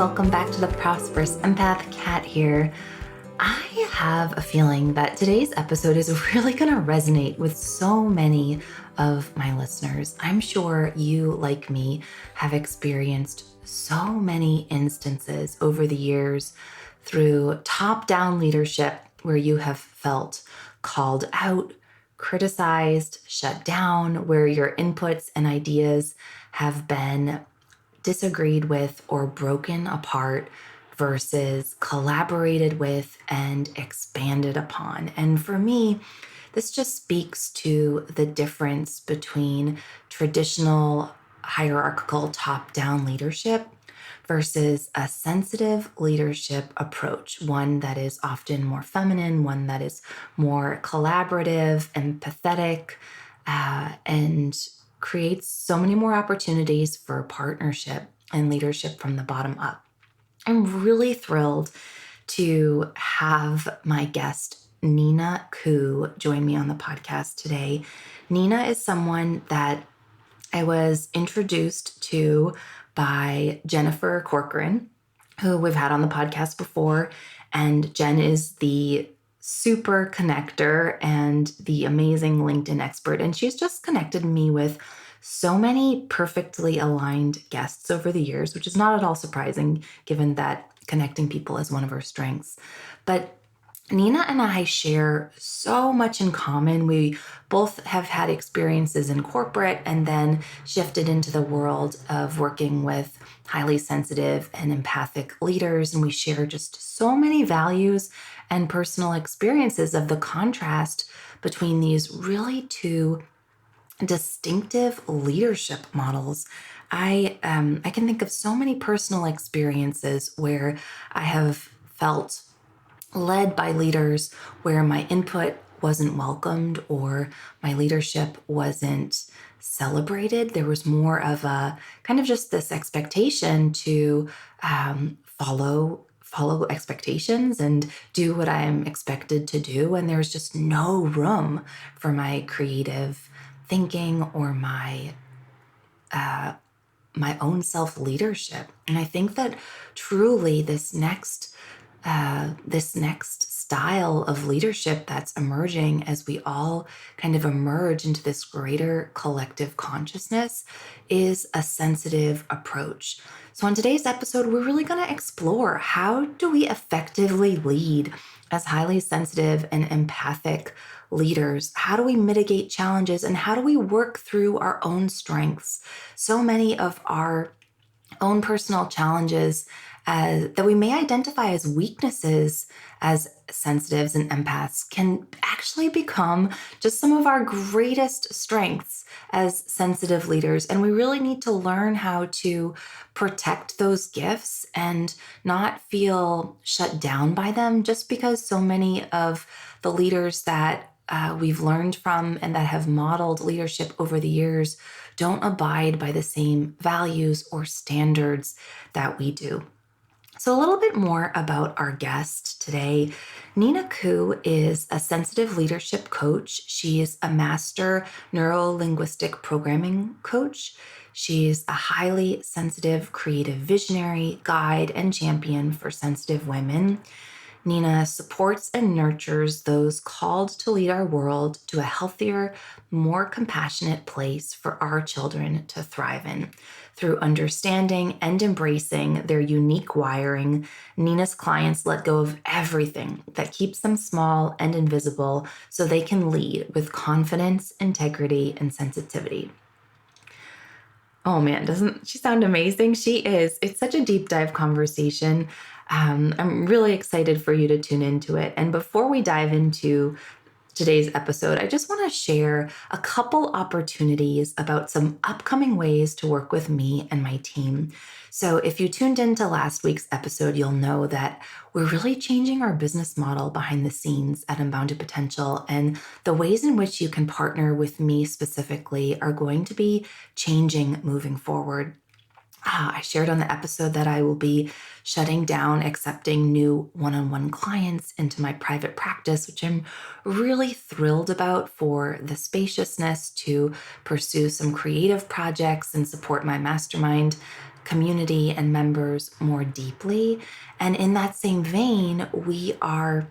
welcome back to the Prosperous Empath. Kat here. I have a feeling that today's episode is really going to resonate with so many of my listeners. I'm sure you, like me, have experienced so many instances over the years through top-down leadership where you have felt called out, criticized, shut down, where your inputs and ideas have been disagreed with or broken apart versus collaborated with and expanded upon. And for me, this just speaks to the difference between traditional hierarchical top-down leadership versus a sensitive leadership approach, one that is often more feminine, one that is more collaborative, empathetic, and creates so many more opportunities for partnership and leadership from the bottom up. I'm really thrilled to have my guest, Nina Khoo, join me on the podcast today. Nina is someone that I was introduced to by Jennifer Corcoran, who we've had on the podcast before. And Jen is the super connector and the amazing LinkedIn expert. And she's just connected me with so many perfectly aligned guests over the years, which is not at all surprising given that connecting people is one of her strengths. But Nina and I share so much in common. We both have had experiences in corporate and then shifted into the world of working with highly sensitive and empathic leaders. And we share just so many values and personal experiences of the contrast between these really two distinctive leadership models. I can think of so many personal experiences where I have felt led by leaders where my input wasn't welcomed or my leadership wasn't celebrated. There was more of a kind of just this expectation to follow expectations and do what I am expected to do. And there's just no room for my creative thinking or my own self-leadership. And I think that truly this next style of leadership that's emerging as we all kind of emerge into this greater collective consciousness is a sensitive approach. So on today's episode, we're really going to explore how do we effectively lead as highly sensitive and empathic leaders? How do we mitigate challenges and how do we work through our own strengths? So many of our own personal challenges that we may identify as weaknesses as sensitives and empaths can actually become just some of our greatest strengths as sensitive leaders. And we really need to learn how to protect those gifts and not feel shut down by them just because so many of the leaders that we've learned from and that have modeled leadership over the years don't abide by the same values or standards that we do. So a little bit more about our guest today. Nina Khoo is a sensitive leadership coach. She is a master neuro-linguistic programming coach. She's a highly sensitive, creative visionary, guide, and champion for sensitive women. Nina supports and nurtures those called to lead our world to a healthier, more compassionate place for our children to thrive in. Through understanding and embracing their unique wiring, Nina's clients let go of everything that keeps them small and invisible so they can lead with confidence, integrity, and sensitivity. Oh man, doesn't she sound amazing? She is. It's such a deep dive conversation. I'm really excited for you to tune into it. And before we dive into today's episode, I just want to share a couple opportunities about some upcoming ways to work with me and my team. So if you tuned into last week's episode, you'll know that we're really changing our business model behind the scenes at Unbounded Potential, and the ways in which you can partner with me specifically are going to be changing moving forward. I shared on the episode that I will be shutting down accepting new one-on-one clients into my private practice, which I'm really thrilled about for the spaciousness to pursue some creative projects and support my mastermind. community and members more deeply. And in that same vein, we are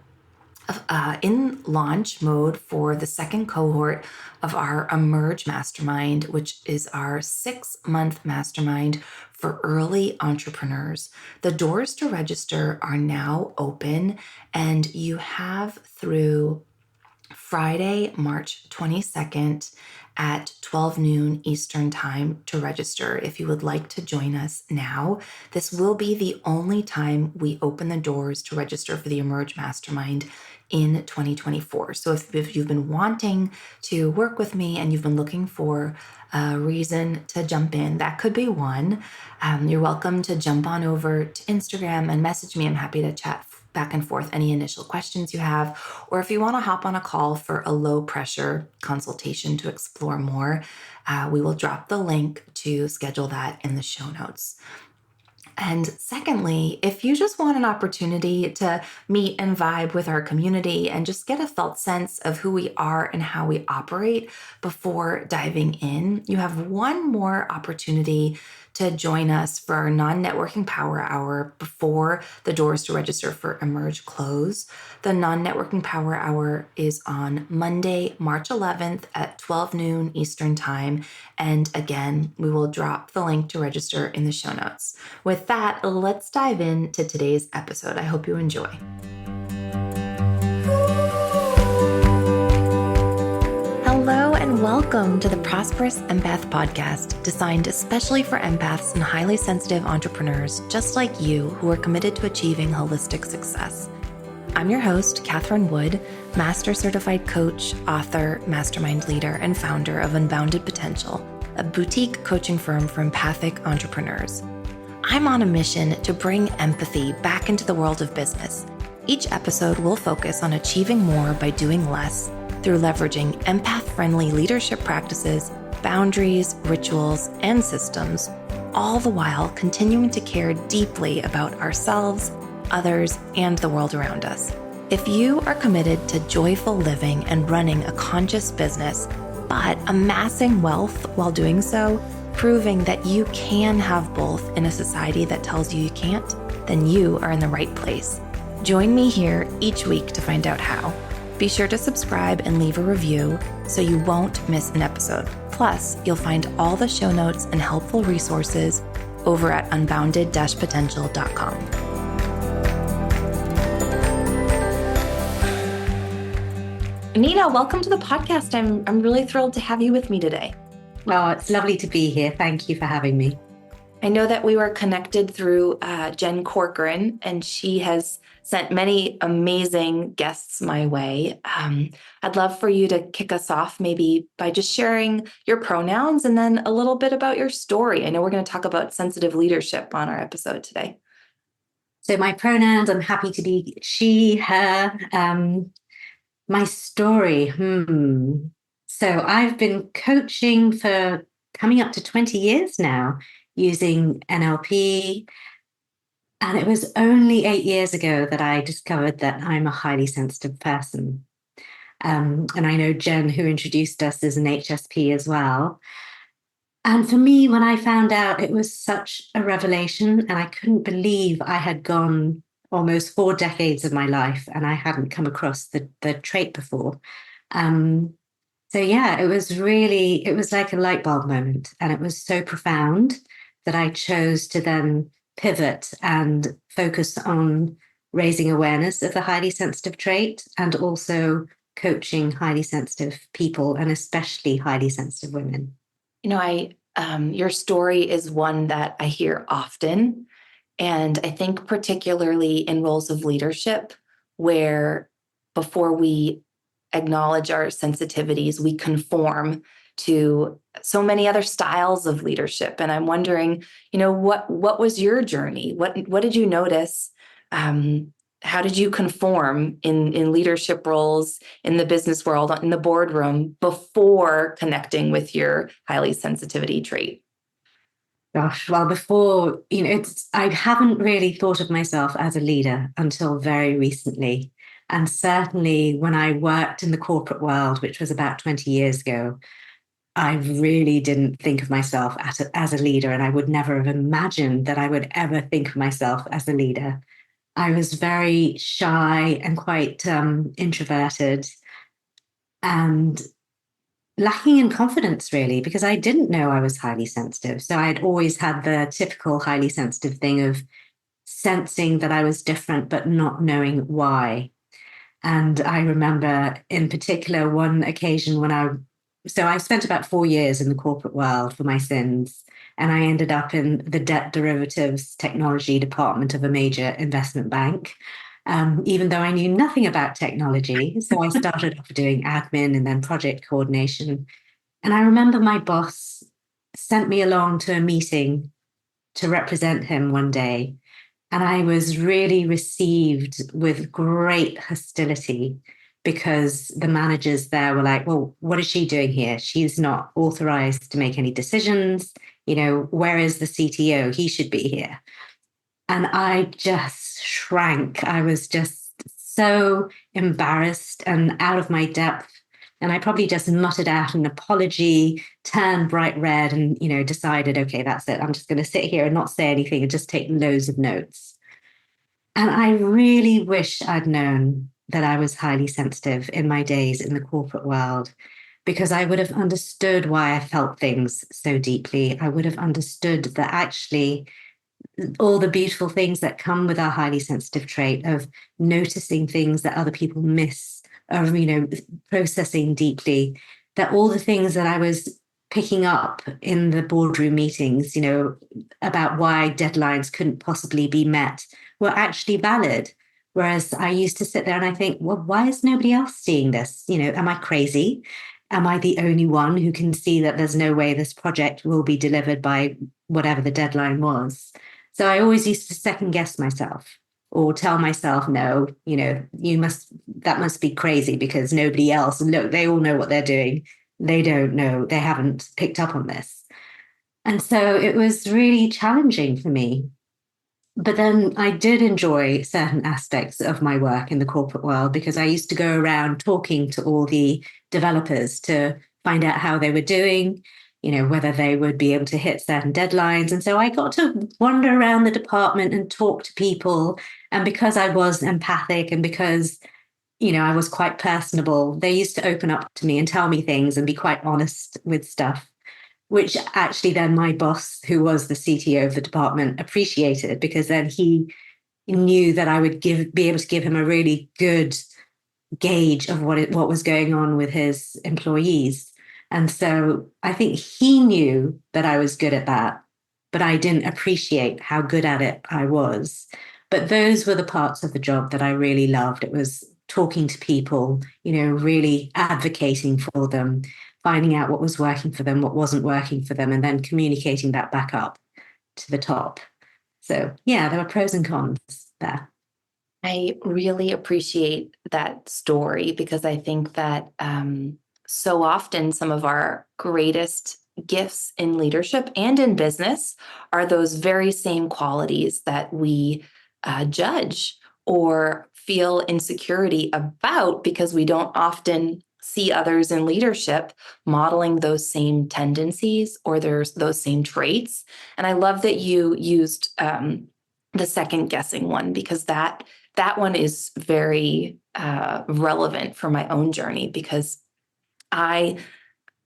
in launch mode for the second cohort of our Emerge Mastermind, which is our 6-month mastermind for early entrepreneurs. The doors to register are now open, and you have through Friday, March 22nd at 12 noon Eastern Time to register if you would like to join us now. This will be the only time we open the doors to register for the Emerge Mastermind in 2024. So if you've been wanting to work with me and you've been looking for a reason to jump in, that could be one. You're welcome to jump on over to Instagram and message me. I'm happy to chat back and forth any initial questions you have, or if you want to hop on a call for a low pressure consultation to explore more, we will drop the link to schedule that in the show notes. And secondly, if you just want an opportunity to meet and vibe with our community and just get a felt sense of who we are and how we operate before diving in, you have one more opportunity to join us for our non-networking power hour before the doors to register for Emerge close. The non-networking power hour is on Monday, March 11th at 12 noon Eastern Time. And again, we will drop the link to register in the show notes. With that, let's dive into today's episode. I hope you enjoy. Hello and welcome to the Prosperous Empath podcast, designed especially for empaths and highly sensitive entrepreneurs just like you who are committed to achieving holistic success. I'm your host, Catherine Wood, Master Certified Coach, author, mastermind leader, and founder of Unbounded Potential, a boutique coaching firm for empathic entrepreneurs. I'm on a mission to bring empathy back into the world of business. Each episode will focus on achieving more by doing less through leveraging empath-friendly leadership practices, boundaries, rituals, and systems, all the while continuing to care deeply about ourselves, others, and the world around us. If you are committed to joyful living and running a conscious business, but amassing wealth while doing so, proving that you can have both in a society that tells you you can't, then you are in the right place. Join me here each week to find out how. Be sure to subscribe and leave a review so you won't miss an episode. Plus, you'll find all the show notes and helpful resources over at unbounded-potential.com. Nina, welcome to the podcast. I'm really thrilled to have you with me today. Well, it's lovely to be here. Thank you for having me. I know that we were connected through Jen Corcoran, and she has sent many amazing guests my way. I'd love for you to kick us off maybe by just sharing your pronouns and then a little bit about your story. I know we're going to talk about sensitive leadership on our episode today. So my pronouns, I'm happy to be she, her. My story. So I've been coaching for coming up to 20 years now using NLP. And it was only 8 years ago that I discovered that I'm a highly sensitive person. And I know Jen, who introduced us, is an HSP as well. And for me, when I found out, it was such a revelation, and I couldn't believe I had gone almost 4 decades of my life and I hadn't come across the trait before. So yeah, it was like a light bulb moment, and it was so profound that I chose to then pivot and focus on raising awareness of the highly sensitive trait and also coaching highly sensitive people, and especially highly sensitive women. You know, your story is one that I hear often. And I think particularly in roles of leadership, where before we acknowledge our sensitivities, we conform to so many other styles of leadership. And I'm wondering, what was your journey? What did you notice? How did you conform in leadership roles, in the business world, in the boardroom, before connecting with your highly sensitivity trait? Gosh, well, before, I haven't really thought of myself as a leader until very recently. And certainly when I worked in the corporate world, which was about 20 years ago, I really didn't think of myself as a leader, and I would never have imagined that I would ever think of myself as a leader. I was very shy and quite introverted and lacking in confidence, really, because I didn't know I was highly sensitive. So I'd always had the typical highly sensitive thing of sensing that I was different, but not knowing why. And I remember in particular one occasion so I spent about 4 years in the corporate world for my sins. And I ended up in the debt derivatives technology department of a major investment bank, even though I knew nothing about technology. So I started off doing admin and then project coordination. And I remember my boss sent me along to a meeting to represent him one day. And I was really received with great hostility because the managers there were like, well, what is she doing here? She's not authorized to make any decisions. Where is the CTO? He should be here. And I just shrank. I was just so embarrassed and out of my depth. And I probably just muttered out an apology, turned bright red, and decided, okay, that's it. I'm just going to sit here and not say anything and just take loads of notes. And I really wish I'd known that I was highly sensitive in my days in the corporate world, because I would have understood why I felt things so deeply. I would have understood that actually all the beautiful things that come with our highly sensitive trait of noticing things that other people miss, of processing deeply, that all the things that I was picking up in the boardroom meetings, about why deadlines couldn't possibly be met, were actually valid. Whereas I used to sit there and I think, well, why is nobody else seeing this? Am I crazy? Am I the only one who can see that there's no way this project will be delivered by whatever the deadline was? So I always used to second guess myself or tell myself, no, that must be crazy because nobody else, look, they all know what they're doing. They don't know, they haven't picked up on this. And so it was really challenging for me. But then I did enjoy certain aspects of my work in the corporate world because I used to go around talking to all the developers to find out how they were doing, whether they would be able to hit certain deadlines. And so I got to wander around the department and talk to people. And because I was empathic and because, I was quite personable, they used to open up to me and tell me things and be quite honest with stuff, which actually then my boss, who was the CTO of the department, appreciated, because then he knew that I would be able to give him a really good gauge of what was going on with his employees. And so I think he knew that I was good at that, but I didn't appreciate how good at it I was. But those were the parts of the job that I really loved. It was talking to people, really advocating for them, finding out what was working for them, what wasn't working for them, and then communicating that back up to the top. So yeah, there were pros and cons there. I really appreciate that story because I think that so often some of our greatest gifts in leadership and in business are those very same qualities that we judge or feel insecurity about because we don't often see others in leadership modeling those same tendencies or there's those same traits. And I love that you used the second guessing one because that one is very relevant for my own journey because I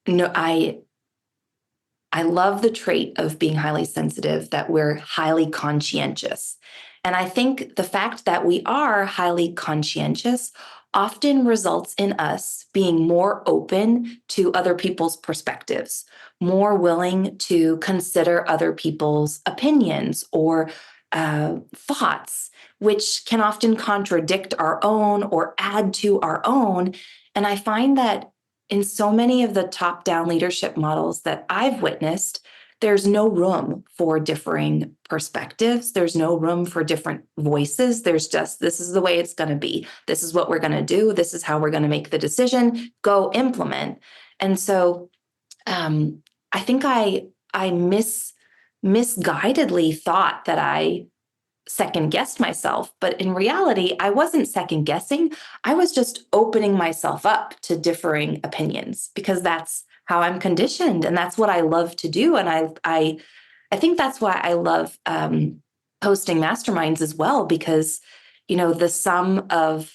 know I love the trait of being highly sensitive, that we're highly conscientious. And I think the fact that we are highly conscientious often results in us being more open to other people's perspectives, more willing to consider other people's opinions or thoughts, which can often contradict our own or add to our own. And I find that in so many of the top-down leadership models that I've witnessed, there's no room for differing perspectives. There's no room for different voices. There's just, this is the way it's going to be. This is what we're going to do. This is how we're going to make the decision. Go implement. And so I think I misguidedly thought that I second guessed myself, but in reality, I wasn't second guessing. I was just opening myself up to differing opinions because that's how I'm conditioned. And that's what I love to do. And I think that's why I love hosting masterminds as well, because, the sum of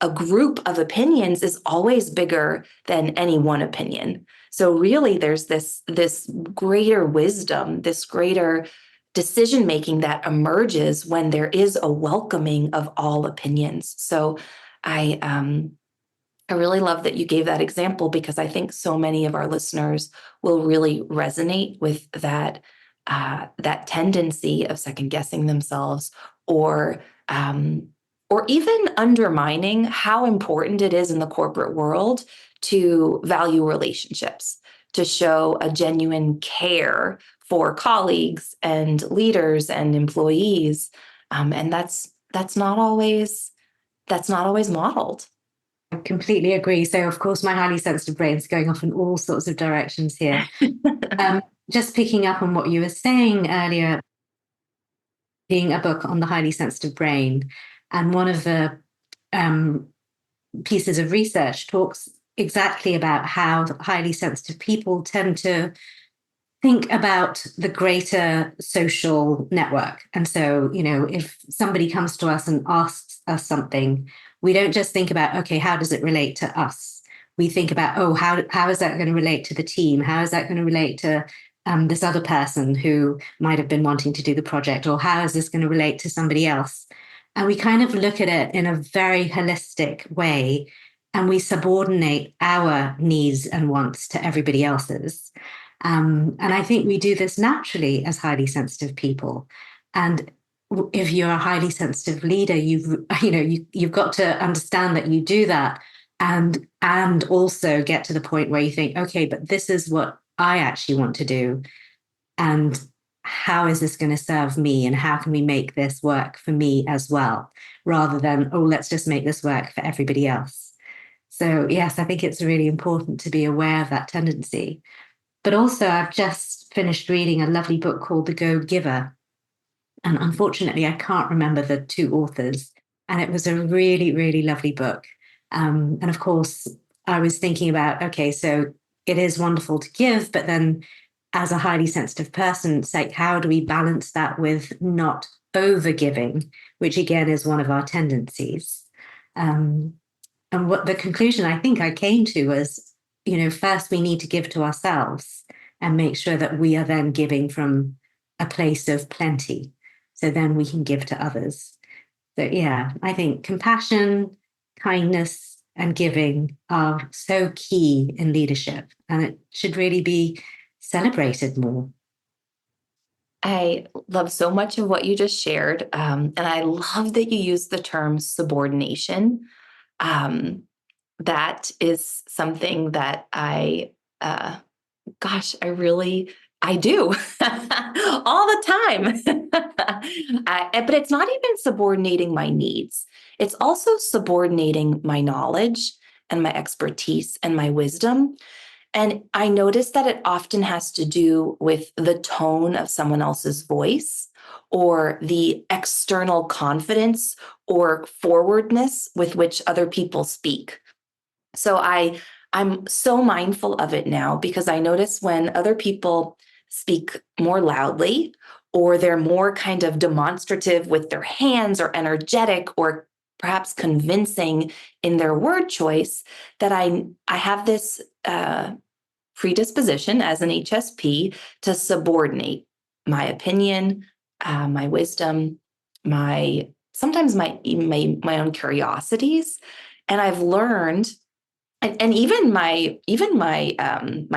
a group of opinions is always bigger than any one opinion. So really there's this greater wisdom, this greater decision making that emerges when there is a welcoming of all opinions. So I really love that you gave that example, because I think so many of our listeners will really resonate with that tendency of second guessing themselves, or or even undermining how important it is in the corporate world to value relationships, to show a genuine care for colleagues and leaders and employees, and that's not always modeled. I completely agree. So, of course, my highly sensitive brain is going off in all sorts of directions here. Just picking up on what you were saying earlier, being a book on the highly sensitive brain, and one of the pieces of research talks exactly about how highly sensitive people tend to think about the greater social network. And so, if somebody comes to us and asks us something, we don't just think about, okay, how does it relate to us? We think about, oh, how is that going to relate to the team? How is that going to relate to this other person who might have been wanting to do the project? Or how is this going to relate to somebody else? And we kind of look at it in a very holistic way, and we subordinate our needs and wants to everybody else's. And I think we do this naturally as highly sensitive people. And if you're a highly sensitive leader, you've got to understand that you do that, and also get to the point where you think, okay, but this is what I actually want to do, and how is this going to serve me, and how can we make this work for me as well, rather than, oh, let's just make this work for everybody else. So yes, I think it's really important to be aware of that tendency. But also, I've just finished reading a lovely book called The Go-Giver. And unfortunately, I can't remember the two authors. And it was a really, really lovely book. And of course, I was thinking about, okay, so it is wonderful to give, but then as a highly sensitive person, it's like, how do we balance that with not over giving, which again is one of our tendencies. And what the conclusion I think I came to was, first we need to give to ourselves and make sure that we are then giving from a place of plenty. So then we can give to others. So yeah, I think compassion, kindness, and giving are so key in leadership, and it should really be celebrated more. I love so much of what you just shared. And I love that you use the term subordination. That is something that I do all the time. But it's not even subordinating my needs. It's also subordinating my knowledge and my expertise and my wisdom. And I notice that it often has to do with the tone of someone else's voice, or the external confidence or forwardness with which other people speak. So I'm so mindful of it now, because I notice when other people speak more loudly, or they're more kind of demonstrative with their hands, or energetic, or perhaps convincing in their word choice, that I have this predisposition as an HSP to subordinate my opinion, my wisdom, sometimes my own curiosities. And I've learned, and even my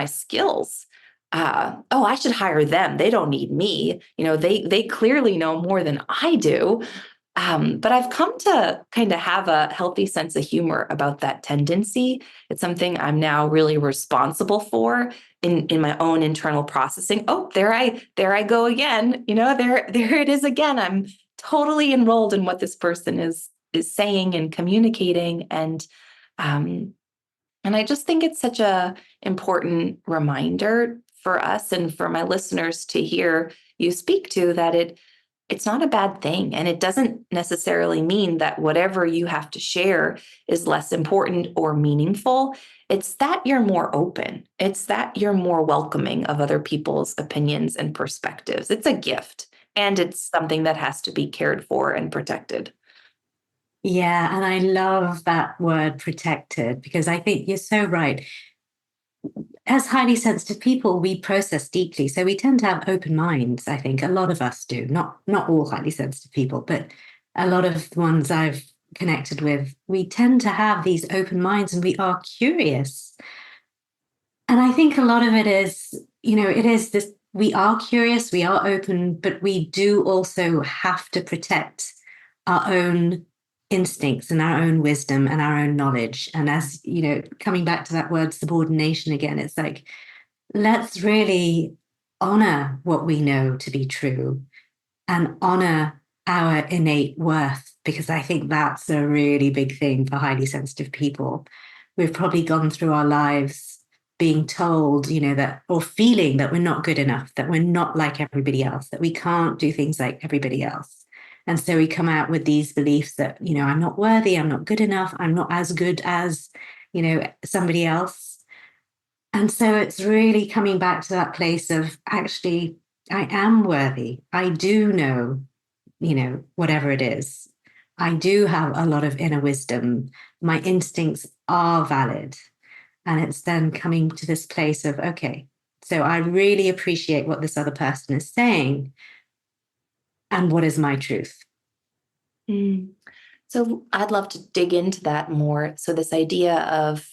skills. Oh, I should hire them. They don't need me. They clearly know more than I do. But I've come to kind of have a healthy sense of humor about that tendency. It's something I'm now really responsible for in my own internal processing. Oh, there I go again. There it is again. I'm totally enrolled in what this person is saying and communicating, and I just think it's such a important reminder for us and for my listeners to hear you speak to, that it's not a bad thing. And it doesn't necessarily mean that whatever you have to share is less important or meaningful. It's that you're more open. It's that you're more welcoming of other people's opinions and perspectives. It's a gift, and it's something that has to be cared for and protected. Yeah, and I love that word protected because I think you're so right. As highly sensitive people, we process deeply. So we tend to have open minds, I think. A lot of us do. Not all highly sensitive people, but a lot of the ones I've connected with, we tend to have these open minds and we are curious. And I think a lot of it is, it is this, we are curious, we are open, but we do also have to protect our own instincts and our own wisdom and our own knowledge. And as, coming back to that word subordination again, it's like, let's really honor what we know to be true and honor our innate worth, because I think that's a really big thing for highly sensitive people. We've probably gone through our lives being told, that, or feeling that we're not good enough, that we're not like everybody else, that we can't do things like everybody else. And so we come out with these beliefs that, I'm not worthy, I'm not good enough, I'm not as good as, somebody else. And so it's really coming back to that place of actually, I am worthy. I do know, whatever it is. I do have a lot of inner wisdom. My instincts are valid. And it's then coming to this place of, okay, so I really appreciate what this other person is saying. And what is my truth? Mm. So I'd love to dig into that more. So this idea of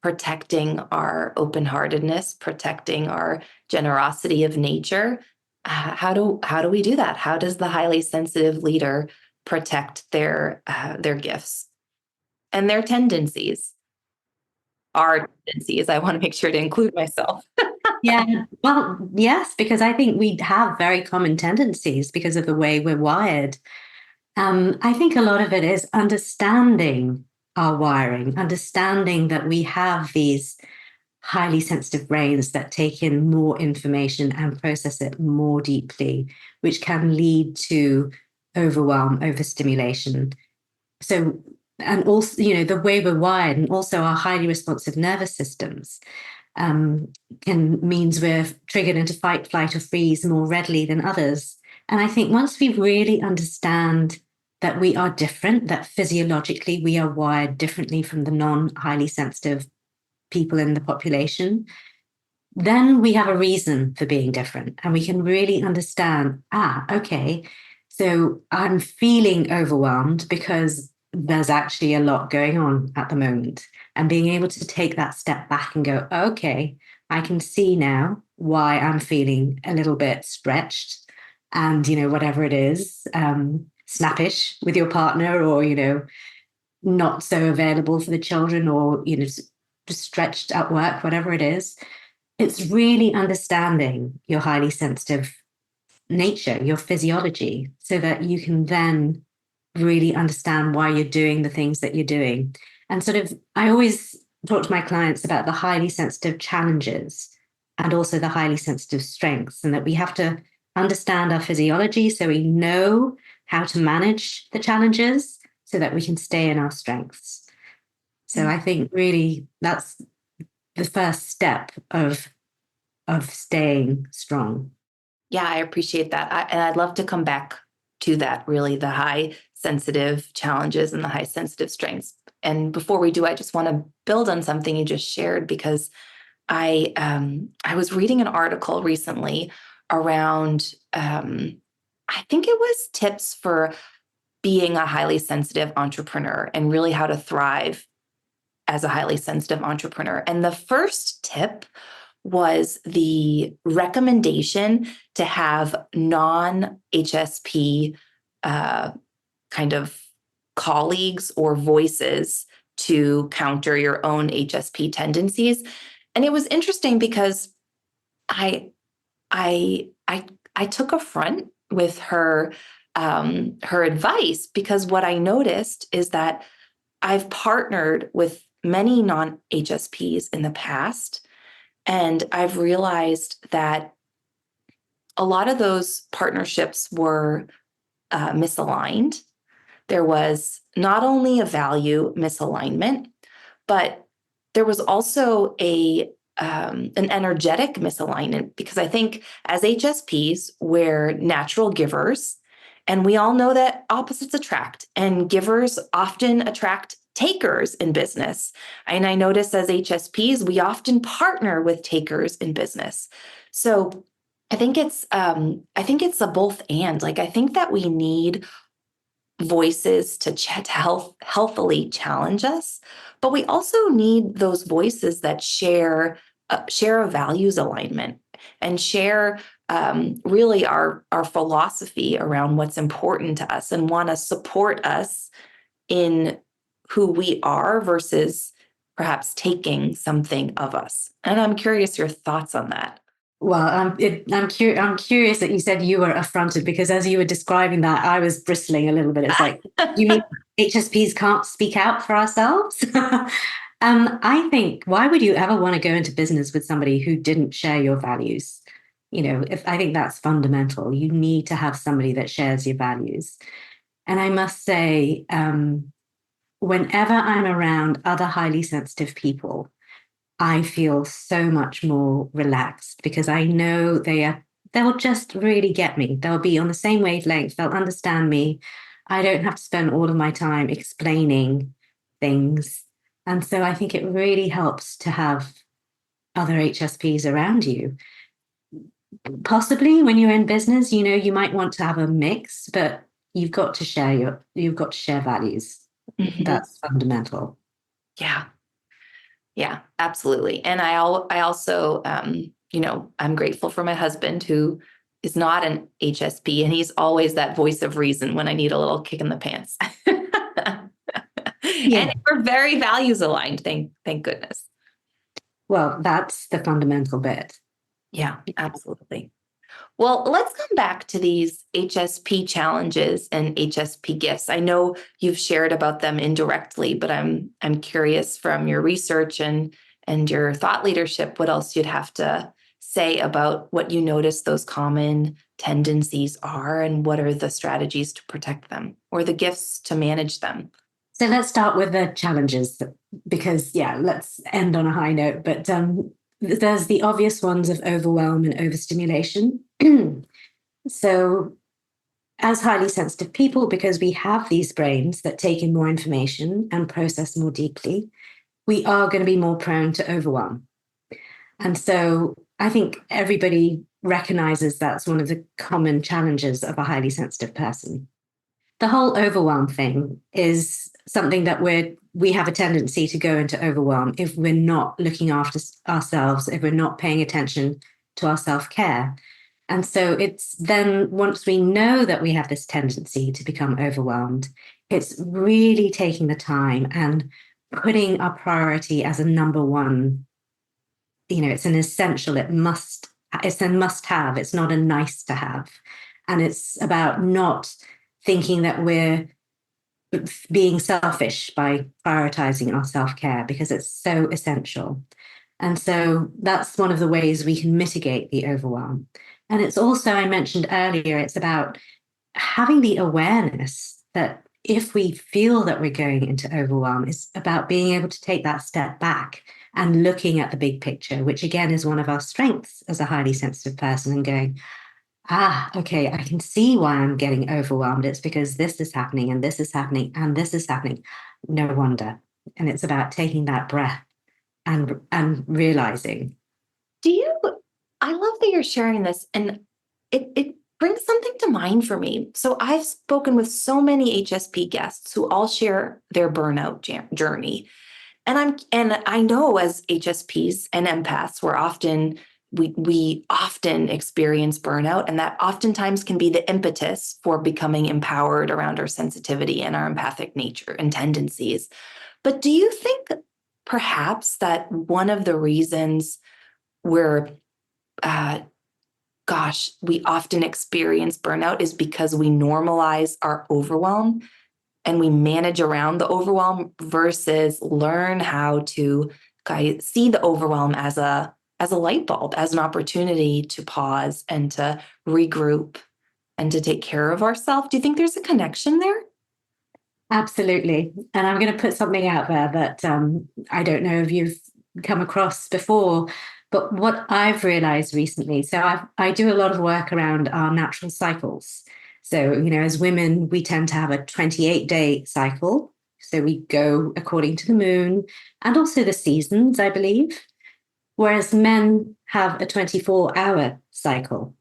protecting our open-heartedness, protecting our generosity of nature, how do we do that? How does the highly sensitive leader protect their gifts and their tendencies? Our tendencies. I want to make sure to include myself. Yeah, well, yes, because I think we have very common tendencies because of the way we're wired. I think a lot of it is understanding our wiring, understanding that we have these highly sensitive brains that take in more information and process it more deeply, which can lead to overwhelm, overstimulation. So, and also, the way we're wired and also our highly responsive nervous systems means we're triggered into fight, flight, or freeze more readily than others. And I think once we really understand that we are different, that physiologically we are wired differently from the non-highly sensitive people in the population, then we have a reason for being different. And we can really understand, okay, so I'm feeling overwhelmed because there's actually a lot going on at the moment. And being able to take that step back and go, okay, I can see now why I'm feeling a little bit stretched and, whatever it is, snappish with your partner or, not so available for the children or, just stretched at work, whatever it is. It's really understanding your highly sensitive nature, your physiology, so that you can then really understand why you're doing the things that you're doing. And sort of, I always talk to my clients about the highly sensitive challenges and also the highly sensitive strengths, and that we have to understand our physiology so we know how to manage the challenges so that we can stay in our strengths. So I think really that's the first step of staying strong. Yeah, I appreciate that. And I'd love to come back to that, really, the high sensitive challenges and the high sensitive strengths. And before we do, I just want to build on something you just shared, because I was reading an article recently around, I think it was tips for being a highly sensitive entrepreneur and really how to thrive as a highly sensitive entrepreneur. And the first tip was the recommendation to have non-HSP kind of colleagues or voices to counter your own HSP tendencies. And it was interesting because I I I I took affront with her advice, because what I noticed is that I've partnered with many non-HSPs in the past, and I've realized that a lot of those partnerships were misaligned. There was not only a value misalignment, but there was also an energetic misalignment, because I think as HSPs, we're natural givers, and we all know that opposites attract, and givers often attract takers in business. And I notice as HSPs, we often partner with takers in business. So I think it's a both and. Like, I think that we need voices to healthily challenge us, but we also need those voices that share a values alignment and share really our philosophy around what's important to us and want to support us in who we are versus perhaps taking something of us. And I'm curious your thoughts on that. Well, I'm curious that you said you were affronted, because as you were describing that, I was bristling a little bit. It's like, you mean HSPs can't speak out for ourselves? I think, why would you ever want to go into business with somebody who didn't share your values? I think that's fundamental. You need to have somebody that shares your values. And I must say, whenever I'm around other highly sensitive people, I feel so much more relaxed, because I know they'll just really get me. They'll be on the same wavelength. They'll understand me. I don't have to spend all of my time explaining things. And so I think it really helps to have other HSPs around you. Possibly when you're in business, you might want to have a mix, but you've got to share values. Mhm. That's fundamental. Yeah. Yeah, absolutely. And I also, I'm grateful for my husband, who is not an HSP, and he's always that voice of reason when I need a little kick in the pants. Yeah. And we're very values aligned. Thank goodness. Well, that's the fundamental bit. Yeah, absolutely. Well, let's come back to these HSP challenges and HSP gifts. I know you've shared about them indirectly, but I'm curious from your research and your thought leadership, what else you'd have to say about what you notice those common tendencies are, and what are the strategies to protect them or the gifts to manage them. So let's start with the challenges, because, let's end on a high note. But there's the obvious ones of overwhelm and overstimulation. So, as highly sensitive people, because we have these brains that take in more information and process more deeply, we are going to be more prone to overwhelm. And so I think everybody recognizes that's one of the common challenges of a highly sensitive person. The whole overwhelm thing is something that we have a tendency to go into overwhelm if we're not looking after ourselves, if we're not paying attention to our self-care. And so it's then, once we know that we have this tendency to become overwhelmed, it's really taking the time and putting our priority as a number one. It's an essential. It's a must have. It's not a nice to have. And it's about not thinking that we're being selfish by prioritizing our self-care, because it's so essential. And so that's one of the ways we can mitigate the overwhelm. And it's also, I mentioned earlier, it's about having the awareness that if we feel that we're going into overwhelm, it's about being able to take that step back and looking at the big picture, which again is one of our strengths as a highly sensitive person, and going, okay, I can see why I'm getting overwhelmed. It's because this is happening and this is happening and this is happening. No wonder. And it's about taking that breath and realizing. I love that you're sharing this, and it brings something to mind for me. So I've spoken with so many HSP guests who all share their burnout journey. And I know as HSPs and empaths, we often experience burnout, and that oftentimes can be the impetus for becoming empowered around our sensitivity and our empathic nature and tendencies. But do you think perhaps that one of the reasons we're we often experience burnout is because we normalize our overwhelm and we manage around the overwhelm versus learn how to see the overwhelm as a light bulb, as an opportunity to pause and to regroup and to take care of ourselves? Do you think there's a connection there? Absolutely. And I'm going to put something out there that I don't know if you've come across before, but what I've realized recently, so I do a lot of work around our natural cycles. So, as women, we tend to have a 28-day cycle. So we go according to the moon and also the seasons, I believe, whereas men have a 24-hour cycle.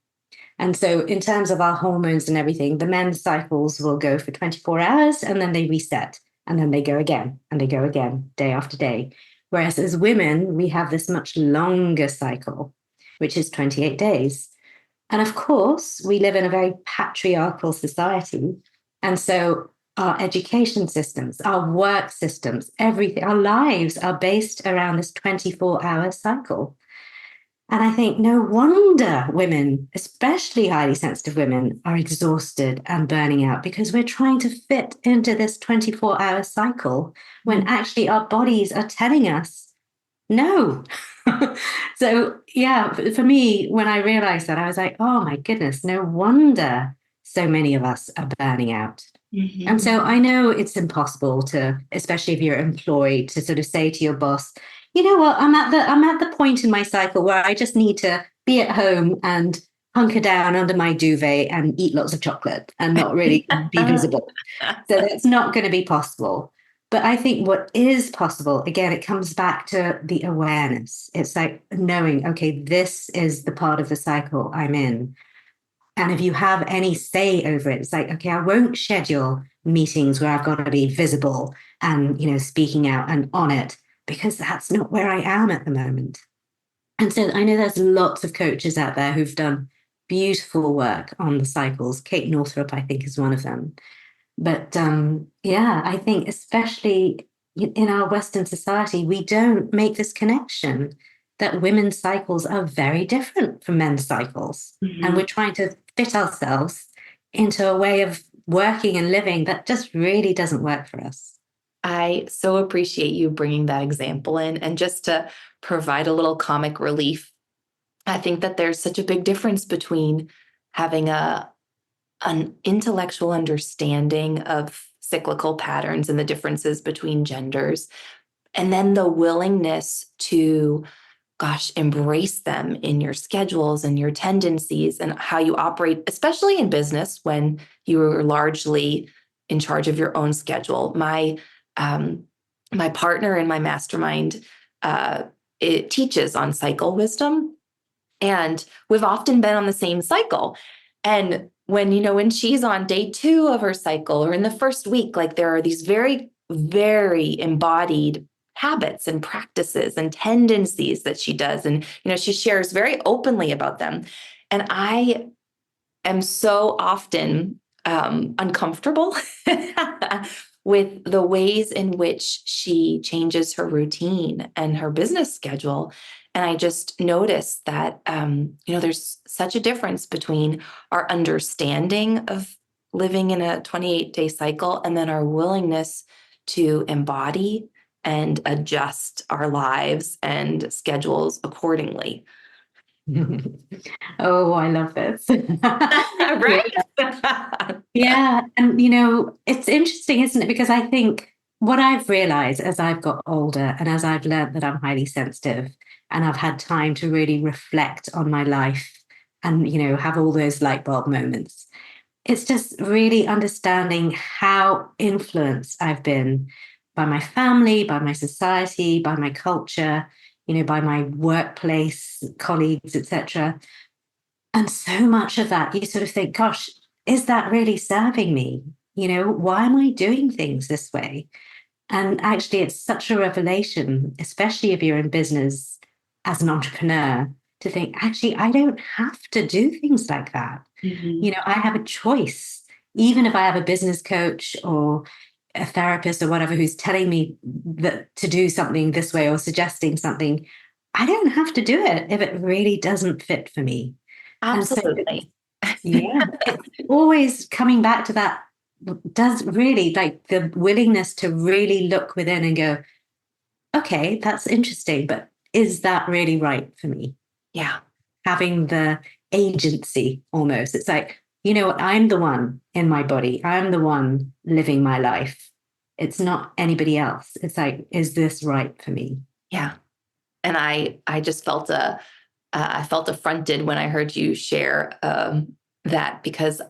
And so, in terms of our hormones and everything, the men's cycles will go for 24 hours and then they reset and then they go again and they go again day after day. Whereas as women, we have this much longer cycle, which is 28 days. And of course, we live in a very patriarchal society. And so, our education systems, our work systems, everything, our lives are based around this 24-hour cycle. And I think no wonder women, especially highly sensitive women, are exhausted and burning out because we're trying to fit into this 24-hour cycle when actually our bodies are telling us no. So, yeah, for me, when I realized that, I was like, oh my goodness, no wonder so many of us are burning out. And so I know it's impossible to, especially if you're employed, to sort of say to your boss, you know what, I'm at the point in my cycle where I just need to be at home and hunker down under my duvet and eat lots of chocolate and not really be visible. So that's not going to be possible. But I think what is possible, again, it comes back to the awareness. It's like knowing, okay, this is the part of the cycle I'm in. And if you have any say over it, it's like, okay, I won't schedule meetings where I've got to be visible and, speaking out and on it, because that's not where I am at the moment. And so I know there's lots of coaches out there who've done beautiful work on the cycles. Kate Northrup, I think, is one of them. But yeah, I think especially in our Western society, we don't make this connection that women's cycles are very different from men's cycles. And we're trying to fit ourselves into a way of working and living that just really doesn't work for us. I so appreciate you bringing that example in. And just to provide a little comic relief, I think that there's such a big difference between having an intellectual understanding of cyclical patterns and the differences between genders, and then the willingness to, embrace them in your schedules and your tendencies and how you operate, especially in business when you are largely in charge of your own schedule. My partner in my mastermind, it teaches on cycle wisdom, and we've often been on the same cycle. And when she's on day 2 of her cycle or in the first week, like there are these very, very embodied habits and practices and tendencies that she does. And, she shares very openly about them. And I am so often uncomfortable with the ways in which she changes her routine and her business schedule. And I just noticed that, there's such a difference between our understanding of living in a 28-day cycle and then our willingness to embody and adjust our lives and schedules accordingly. Oh, I love this. Right? Yeah. And, it's interesting, isn't it? Because I think what I've realized as I've got older and as I've learned that I'm highly sensitive and I've had time to really reflect on my life and, have all those light bulb moments, it's just really understanding how influenced I've been by my family, by my society, by my culture, by my workplace, colleagues, etc. And so much of that, you sort of think, gosh, is that really serving me? Why am I doing things this way? And actually, it's such a revelation, especially if you're in business as an entrepreneur, to think, actually, I don't have to do things like that. I have a choice. Even if I have a business coach or a therapist or whatever who's telling me that to do something this way or suggesting something, I don't have to do it if it really doesn't fit for me. Absolutely. Yeah, it's always coming back to that, does really, like, the willingness to really look within and go, okay, that's interesting, but is that really right for me? Yeah. Having the agency almost. It's like, you know what, I'm the one in my body. I'm the one living my life. It's not anybody else. It's like, is this right for me? Yeah. And I just felt I felt affronted when I heard you share that, because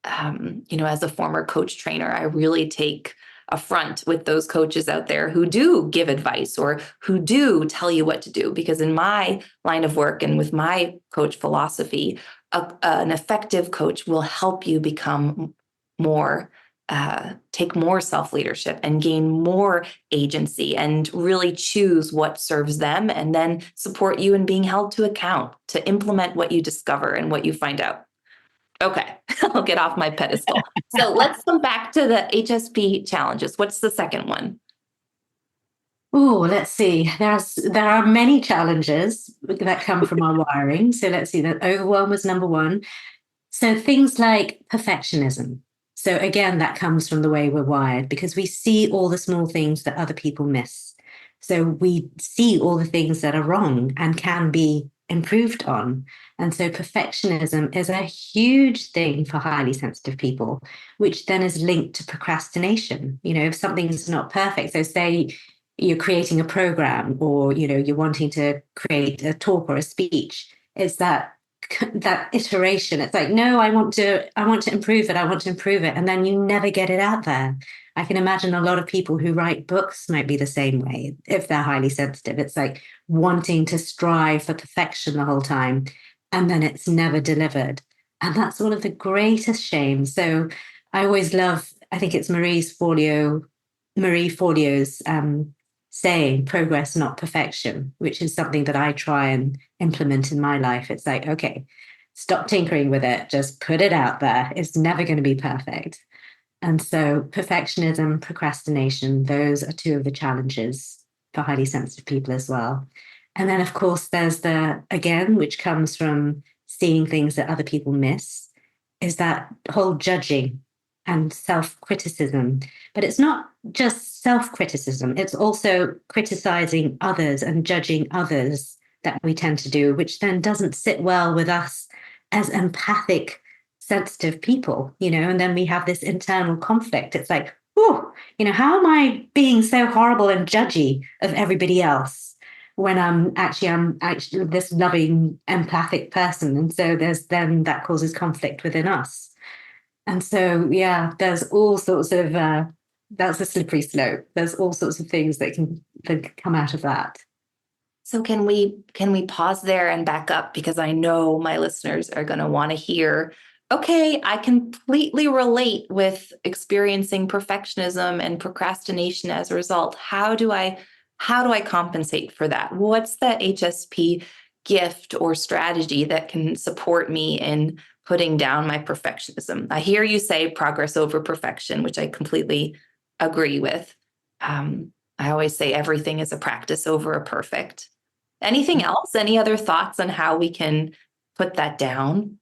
as a former coach trainer, I really take affront with those coaches out there who do give advice or who do tell you what to do. Because in my line of work and with my coach philosophy, an effective coach will help you become more, take more self-leadership and gain more agency and really choose what serves them, and then support you in being held to account to implement what you discover and what you find out. Okay, I'll get off my pedestal. So let's come back to the HSP challenges. What's the second one? Oh, let's see. There are many challenges that come from our wiring. So let's see. That overwhelm was number one. So things like perfectionism. So again, that comes from the way we're wired, because we see all the small things that other people miss. So we see all the things that are wrong and can be improved on. And so perfectionism is a huge thing for highly sensitive people, which then is linked to procrastination. If something's not perfect, so say you're creating a program, or you're wanting to create a talk or a speech, it's that iteration. It's like, no, I want to improve it, and then you never get it out there. I can imagine a lot of people who write books might be the same way if they're highly sensitive. It's like wanting to strive for perfection the whole time, and then it's never delivered. And that's one of the greatest shames. So I always love, I think it's Marie Forleo's saying, progress, not perfection, which is something that I try and implement in my life. It's like, okay, stop tinkering with it, just put it out there. It's never going to be perfect. And so perfectionism, procrastination, those are two of the challenges for highly sensitive people as well. And then, of course, there's which comes from seeing things that other people miss, is that whole judging and self-criticism. But it's not just self-criticism, it's also criticizing others and judging others that we tend to do, which then doesn't sit well with us as empathic, sensitive people, and then we have this internal conflict. It's like, oh, how am I being so horrible and judgy of everybody else when I'm actually this loving, empathic person? And so that causes conflict within us. And so, yeah, there's all sorts of, that's a slippery slope. There's all sorts of things that can come out of that. So can we pause there and back up? Because I know my listeners are going to want to hear, okay, I completely relate with experiencing perfectionism and procrastination as a result. How do I compensate for that? What's the HSP gift or strategy that can support me in putting down my perfectionism? I hear you say progress over perfection, which I completely agree with. I always say everything is a practice over a perfect. Anything else? Any other thoughts on how we can put that down?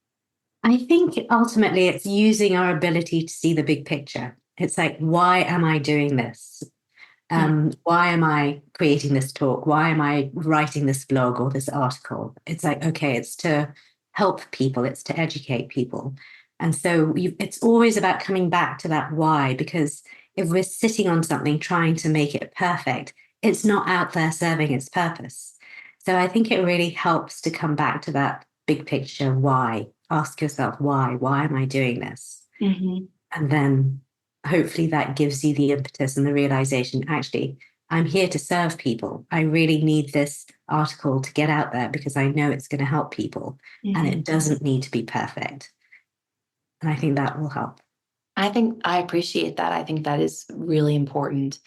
I think ultimately it's using our ability to see the big picture. It's like, why am I doing this? Why am I creating this talk? Why am I writing this blog or this article? It's like, okay, it's to help people, it's to educate people. And so it's always about coming back to that why, because if we're sitting on something trying to make it perfect, it's not out there serving its purpose. So I think it really helps to come back to that big picture why. Ask yourself why. Why am I doing this? Mm-hmm. And then hopefully that gives you the impetus and the realization, actually, I'm here to serve people. I really need this article to get out there because I know it's going to help people, and it doesn't need to be perfect. And I think that will help. I appreciate that. I think that is really important.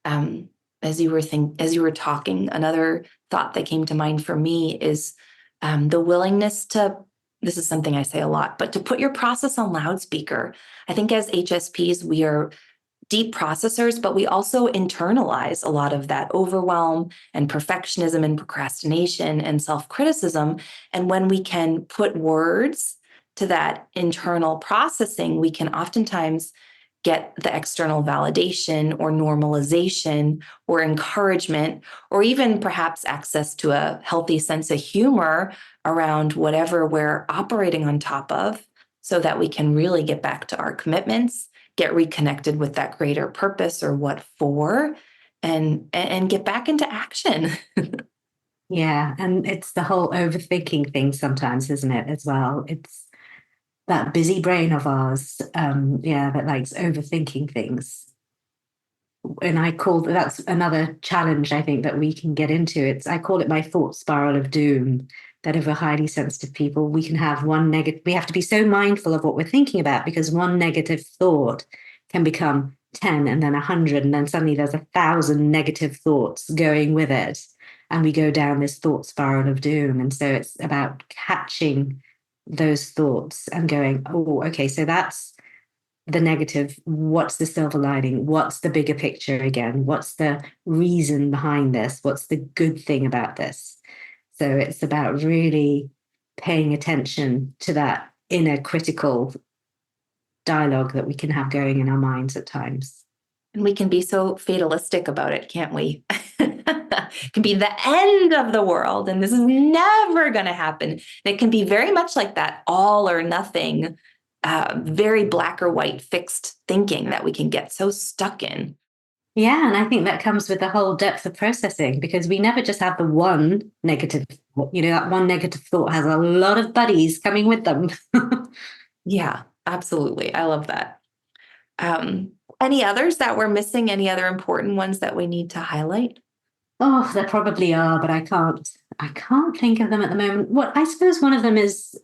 As you were talking, another thought that came to mind for me is the willingness to. This is something I say a lot, but to put your process on loudspeaker. I think as HSPs, we are deep processors, but we also internalize a lot of that overwhelm and perfectionism and procrastination and self-criticism. And when we can put words to that internal processing, we can oftentimes get the external validation or normalization or encouragement, or even perhaps access to a healthy sense of humor around whatever we're operating on top of, so that we can really get back to our commitments get reconnected with that greater purpose or what for, and get back into action. Yeah. And it's the whole overthinking thing sometimes, isn't it, as well? It's that busy brain of ours, that likes overthinking things. And that's another challenge I think that we can get into. I call it my thought spiral of doom. That if we're highly sensitive people, we can have we have to be so mindful of what we're thinking about, because one negative thought can become 10 and then 100, and then suddenly there's 1,000 negative thoughts going with it. And we go down this thought spiral of doom. And so it's about catching those thoughts and going, oh, okay, so that's the negative. What's the silver lining? What's the bigger picture again? What's the reason behind this? What's the good thing about this? So it's about really paying attention to that inner critical dialogue that we can have going in our minds at times. And we can be so fatalistic about it, can't we? It can be the end of the world, and this is never going to happen. And it can be very much like that all or nothing, very black or white fixed thinking that we can get so stuck in. Yeah, and I think that comes with the whole depth of processing, because we never just have the one negative thought. That one negative thought has a lot of buddies coming with them. Yeah, absolutely. I love that. Any others that we're missing? Any other important ones that we need to highlight? Oh, there probably are, but I can't think of them at the moment. What I suppose one of them is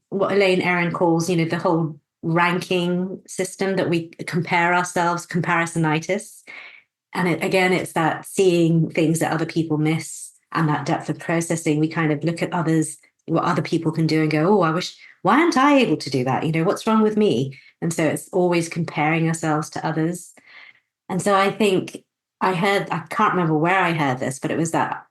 what Elaine Aron calls, the whole ranking system, that we compare ourselves, comparisonitis. And again, it's that seeing things that other people miss, and that depth of processing. We kind of look at others, what other people can do, and go, oh, why aren't I able to do that? What's wrong with me? And so it's always comparing ourselves to others. And so I think I can't remember where I heard this, but it was that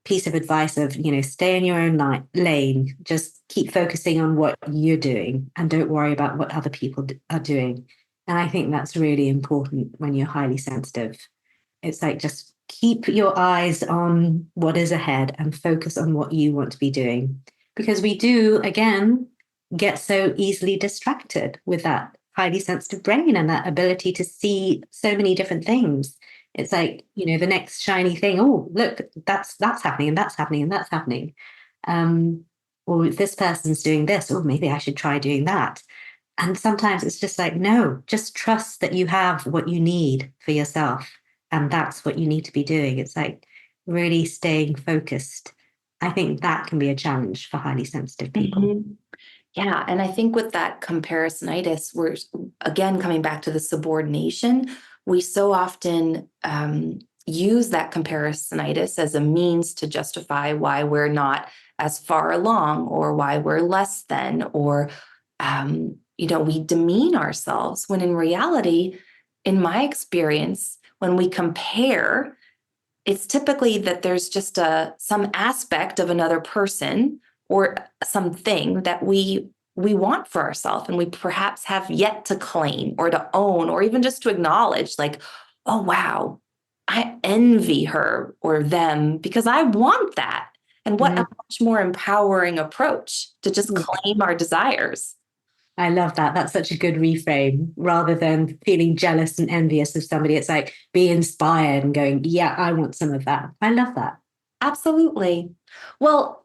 piece of advice of, stay in your own lane, just keep focusing on what you're doing and don't worry about what other people are doing. And I think that's really important when you're highly sensitive. It's like, just keep your eyes on what is ahead and focus on what you want to be doing. Because we do, again, get so easily distracted with that highly sensitive brain and that ability to see so many different things. It's like, the next shiny thing. Oh, look, that's happening, and that's happening, and that's happening. Or if this person's doing this, oh, maybe I should try doing that. And sometimes it's just like, no, just trust that you have what you need for yourself. And that's what you need to be doing. It's like really staying focused. I think that can be a challenge for highly sensitive people. Mm-hmm. Yeah. And I think with that comparisonitis, we're again coming back to the subordination. We so often use that comparisonitis as a means to justify why we're not as far along, or why we're less than, or, we demean ourselves, when in reality, in my experience, when we compare, it's typically that there's just some aspect of another person or something that we want for ourselves, and we perhaps have yet to claim or to own, or even just to acknowledge, like, oh, wow, I envy her or them because I want that. And what a much more empowering approach to just claim our desires. I love that. That's such a good reframe. Rather than feeling jealous and envious of somebody, it's like, be inspired and going, yeah, I want some of that. I love that. Absolutely. Well,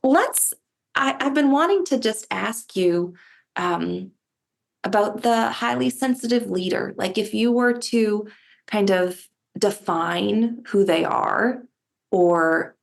I've been wanting to just ask you about the highly sensitive leader. Like, if you were to kind of define who they are, or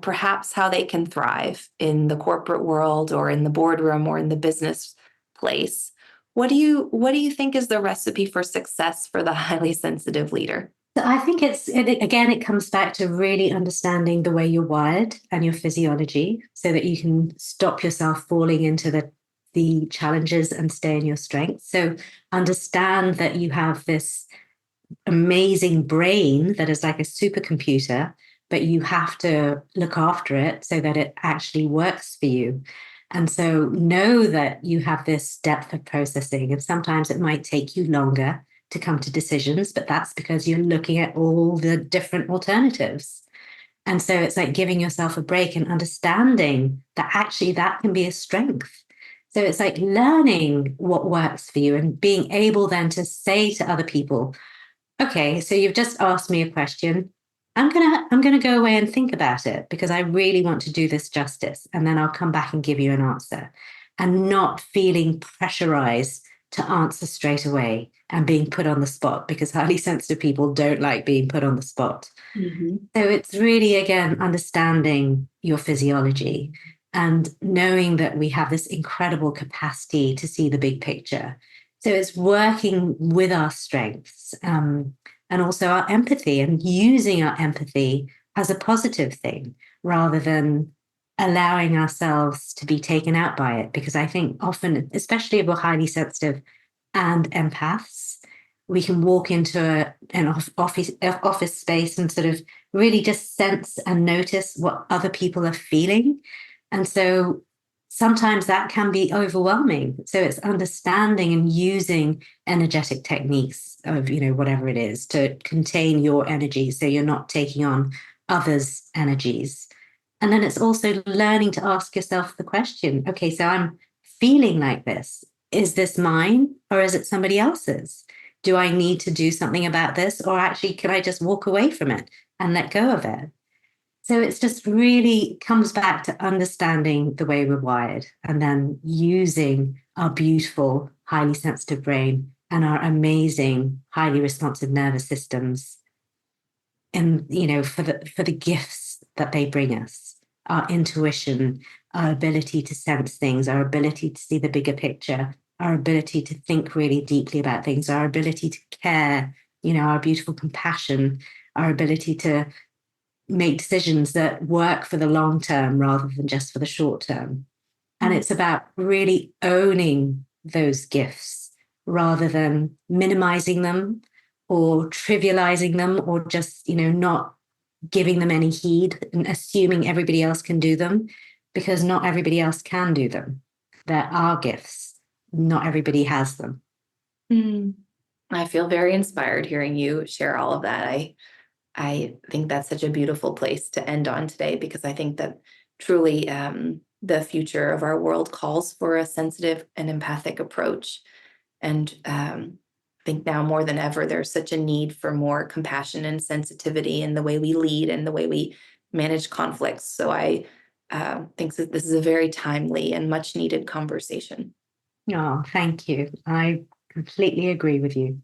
perhaps how they can thrive in the corporate world, or in the boardroom, or in the business place, what do you think is the recipe for success for the highly sensitive leader? I think it comes back to really understanding the way you're wired and your physiology, so that you can stop yourself falling into the challenges and stay in your strength. So understand that you have this amazing brain that is like a supercomputer, but you have to look after it so that it actually works for you. And so know that you have this depth of processing, and sometimes it might take you longer to come to decisions, but that's because you're looking at all the different alternatives. And so it's like giving yourself a break and understanding that actually that can be a strength. So it's like learning what works for you and being able then to say to other people, okay, so you've just asked me a question. I'm gonna go away and think about it because I really want to do this justice. And then I'll come back and give you an answer. And not feeling pressurized to answer straight away and being put on the spot, because highly sensitive people don't like being put on the spot. Mm-hmm. So it's really, again, understanding your physiology and knowing that we have this incredible capacity to see the big picture. So it's working with our strengths, and also our empathy, and using our empathy as a positive thing rather than allowing ourselves to be taken out by it. Because I think often, especially if we're highly sensitive and empaths, we can walk into an office space and sort of really just sense and notice what other people are feeling. And so sometimes that can be overwhelming. So it's understanding and using energetic techniques of, whatever it is to contain your energy so you're not taking on others' energies. And then it's also learning to ask yourself the question, okay, so I'm feeling like this. Is this mine or is it somebody else's? Do I need to do something about this? Or actually, can I just walk away from it and let go of it? So it's just really comes back to understanding the way we're wired and then using our beautiful, highly sensitive brain and our amazing, highly responsive nervous systems and, for the gifts that they bring us, our intuition, our ability to sense things, our ability to see the bigger picture, our ability to think really deeply about things, our ability to care, our beautiful compassion, our ability to make decisions that work for the long term rather than just for the short term. And it's about really owning those gifts rather than minimizing them or trivializing them or just, not giving them any heed and assuming everybody else can do them, because not everybody else can do them. They're our gifts. Not everybody has them. I feel very inspired hearing you share all of that. I think that's such a beautiful place to end on today, because I think that truly the future of our world calls for a sensitive and empathic approach. And I think now more than ever, there's such a need for more compassion and sensitivity in the way we lead and the way we manage conflicts. So I think that this is a very timely and much needed conversation. Oh, thank you. I completely agree with you.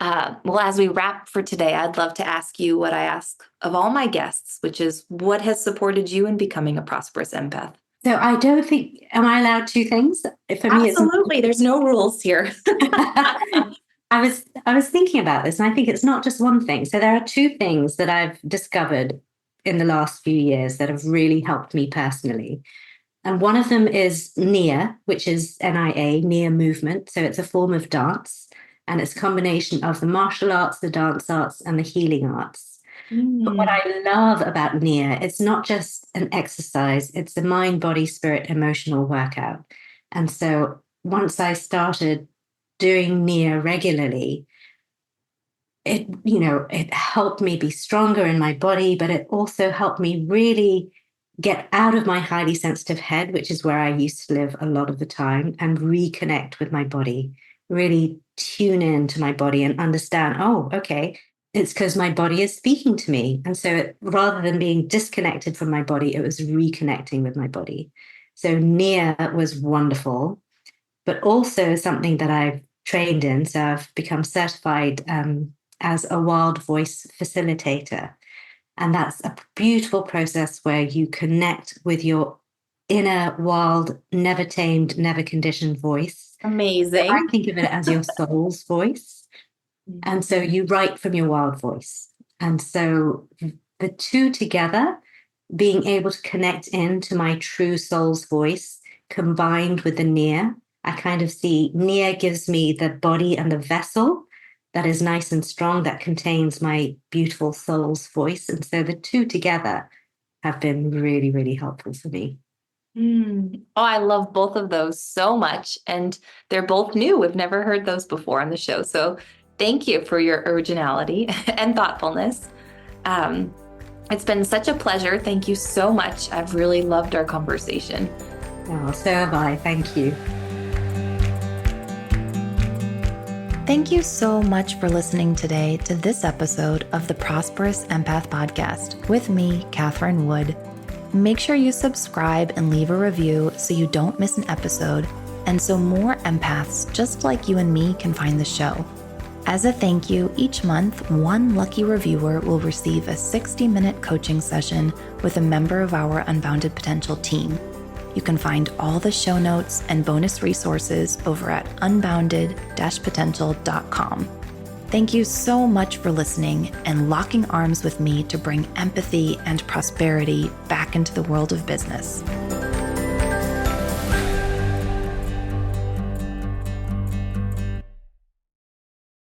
Well, as we wrap for today, I'd love to ask you what I ask of all my guests, which is, what has supported you in becoming a prosperous empath? So I don't think, am I allowed two things? For me, Absolutely. There's no rules here. I was thinking about this, and I think it's not just one thing. So there are two things that I've discovered in the last few years that have really helped me personally. And one of them is NIA, which is NIA, NIA movement. So it's a form of dance, and it's a combination of the martial arts, the dance arts, and the healing arts. But what I love about NIA, it's not just an exercise, it's a mind, body, spirit, emotional workout. And so once I started doing NIA regularly, it helped me be stronger in my body, but it also helped me really get out of my highly sensitive head, which is where I used to live a lot of the time, and reconnect with my body, really tune in to my body and understand, oh, okay, it's because my body is speaking to me. And so rather than being disconnected from my body, it was reconnecting with my body. So NIA was wonderful, but also something that I've trained in. So I've become certified as a wild voice facilitator. And that's a beautiful process where you connect with your inner, wild, never tamed, never conditioned voice. Amazing. So I think of it as your soul's voice. And so you write from your wild voice. And so the two together, being able to connect into my true soul's voice, combined with the NIA, I kind of see NIA gives me the body and the vessel that is nice and strong, that contains my beautiful soul's voice. And so the two together have been really, really helpful for me. Oh, I love both of those so much. And they're both new. We've never heard those before on the show. So thank you for your originality and thoughtfulness. It's been such a pleasure. Thank you so much. I've really loved our conversation. Oh, so have I. Thank you. Thank you so much for listening today to this episode of the Prosperous Empath podcast with me, Catherine Wood. Make sure you subscribe and leave a review so you don't miss an episode and so more empaths just like you and me can find the show. As a thank you, each month, one lucky reviewer will receive a 60-minute coaching session with a member of our Unbounded Potential team. You can find all the show notes and bonus resources over at unbounded-potential.com. Thank you so much for listening and locking arms with me to bring empathy and prosperity back into the world of business.